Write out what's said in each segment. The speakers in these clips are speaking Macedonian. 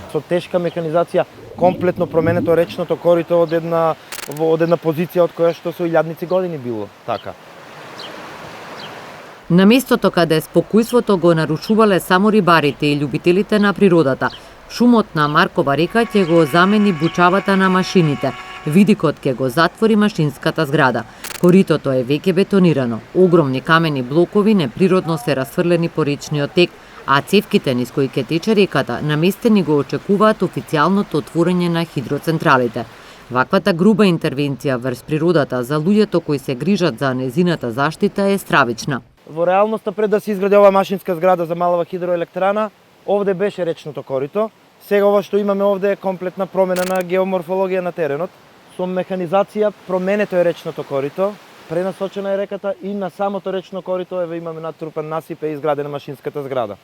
Со тешка механизација комплетно променето речното корито од една позиција од која што со илјадници години било така. На местото каде спокојството го нарушувале само рибарите и љубителите на природата, шумот на Маркова река ќе го замени бучавата на машините. Видикот ќе го затвори машинската зграда. Коритото е веќе бетонирано. Огромни камени блокови неприродно се расфрлени по речниот тек, а цевките низ кои ќе тече реката наместени го очекуваат официјалното отворање на хидроцентралите. Ваквата груба интервенција врз природата за луѓето кои се грижат за незината заштита е стравична. Во реалноста пред да се изгради оваа машинска зграда за малава хидроелектрана, овде беше речното корито. Сега ова што имаме овде е комплетна промена на геоморфологија на теренот. Со механизација променето е речното корито, пренасочена е реката и на самото речно корито еве имаме натрупан насип и изградена машинската зграда.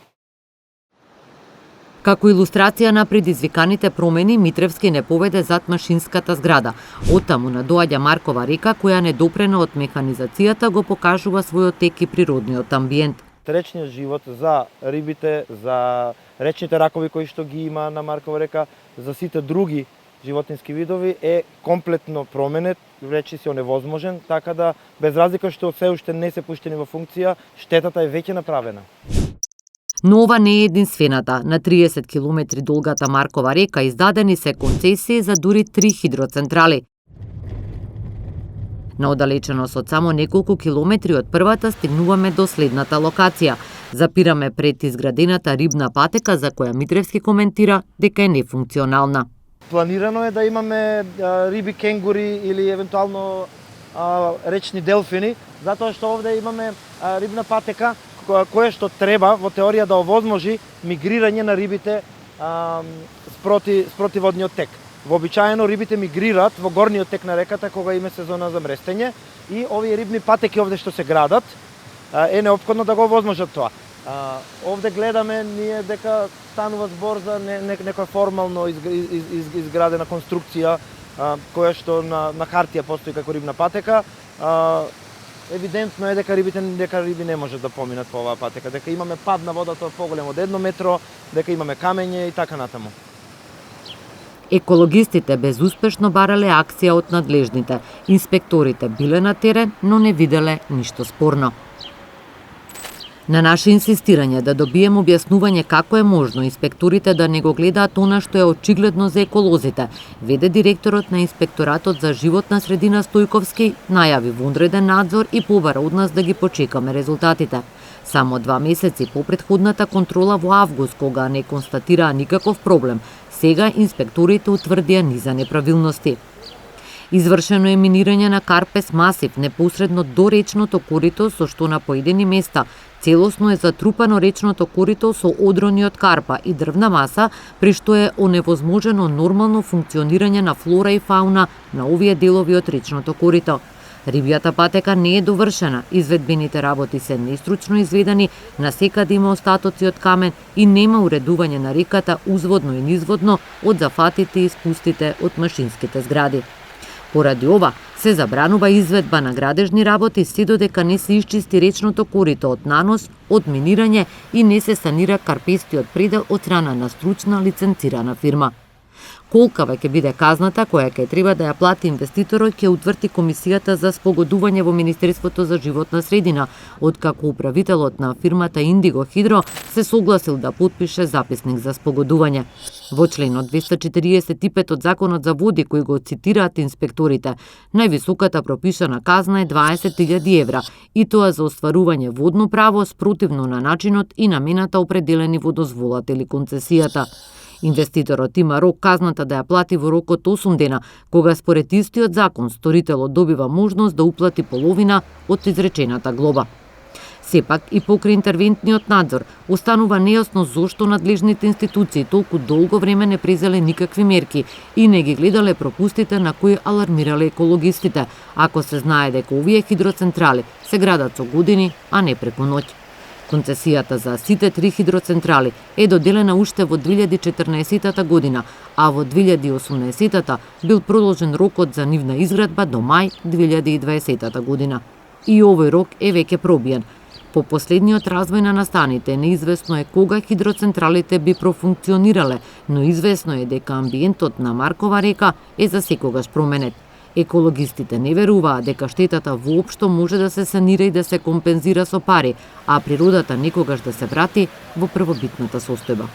Како илустрација на предизвиканите промени, Митревски не поведе зад машинската зграда. Оттаму надоаѓа Маркова река, која недопрена од механизацијата го покажува својот тек и природниот амбиент. Речниот живот за рибите, за речните ракови кои што ги има на Маркова река, за сите други животински видови е комплетно променет, речиси оневозможен, така да без разлика што се уште не се пуштени во функција, штетата е веќе направена. Но ова не е единствената. На 30 километри долгата Маркова река издадени се концесии за дури 3 хидроцентрали. На оддалеченост од само неколку километри од првата стигнуваме до следната локација. Запираме пред изградената рибна патека за која Митревски коментира дека е нефункционална. Планирано е да имаме риби кенгури или евентуално речни делфини, затоа што овде имаме рибна патека која што треба во теорија да овозможи мигрирање на рибите спроти водниот тек. Вообичаено рибите мигрираат во горниот тек на реката кога има сезона за мрестење и овие рибни патеки овде што се градат е неопходно да го овозможат тоа. Овде гледаме ние дека станува збор за некоја формално изградена конструкција која што на хартија постои како рибна патека. Евидентно е дека риби не можат да поминат по оваа патека, дека имаме пад на водата поголем од 1 метро, дека имаме камење и така натаму. Екологистите безуспешно барале акција од надлежните. Инспекторите биле на терен, но не виделе ништо спорно. На наше инсистирање да добием објаснување како е можно инспекторите да не го гледаат она што е очигледно за еколозите, веде директорот на Инспекторатот за животна средина Стојковски, најави вонреден надзор и побара од нас да ги почекаме резултатите. Само 2 месеци по претходната контрола во август, кога не констатираа никаков проблем, сега инспекторите утврдија низа неправилности. Извршено е минирање на карпес масив непосредно до речното корито, со што на поедини места целосно е затрупано речното корито со одрони од карпа и дрвна маса, при што е оневозможено нормално функционирање на флора и фауна на овие делови од речното корито. Рибјата патека не е довршена, изведбените работи се нестручно изведени, насекаде има остатоци од камен и нема уредување на реката узводно и низводно од зафатите и спустите од машинските згради. Поради ова, се забранува изведба на градежни работи се додека не се исчисти речното корито од нанос, од минирање и не се санира карпестиот предел од страна на стручна лиценцирана фирма. Колкава ќе биде казната која ќе треба да ја плати инвеститорот, ќе утврди Комисијата за спогодување во Министерството за животна средина, откако управителот на фирмата Индиго Хидро се согласил да потпише записник за спогодување. Во членот 245 од Законот за води, кој го цитираат инспекторите, највисоката пропишана казна е 20.000 евра, и тоа за остварување водно право спротивно на начинот и намената определени во дозволата или концесијата. Инвеститорот има рок казната да ја плати во рок од 8 дена, кога според истиот закон сторителот добива можност да уплати половина од изречената глоба. Сепак и покрај интервентниот надзор останува нејасно зошто надлежните институции толку долго време не презеле никакви мерки и не ги гледале пропустите на кои алармирале екологистите, ако се знае дека овие хидроцентрали се градат со години, а не преку ноќ. Концесијата за сите 3 хидроцентрали е доделена уште во 2014 година, а во 2018 бил продолжен рокот за нивна изградба до мај 2020 година. И овој рок е веќе пробиен. По последниот развој на настаните, неизвестно е кога хидроцентралите би профункционирале, но известно е дека амбиентот на Маркова река е за секогаш променет. Екологистите не веруваат дека штетата воопшто може да се санира и да се компензира со пари, а природата некогаш да се врати во првобитната состојба.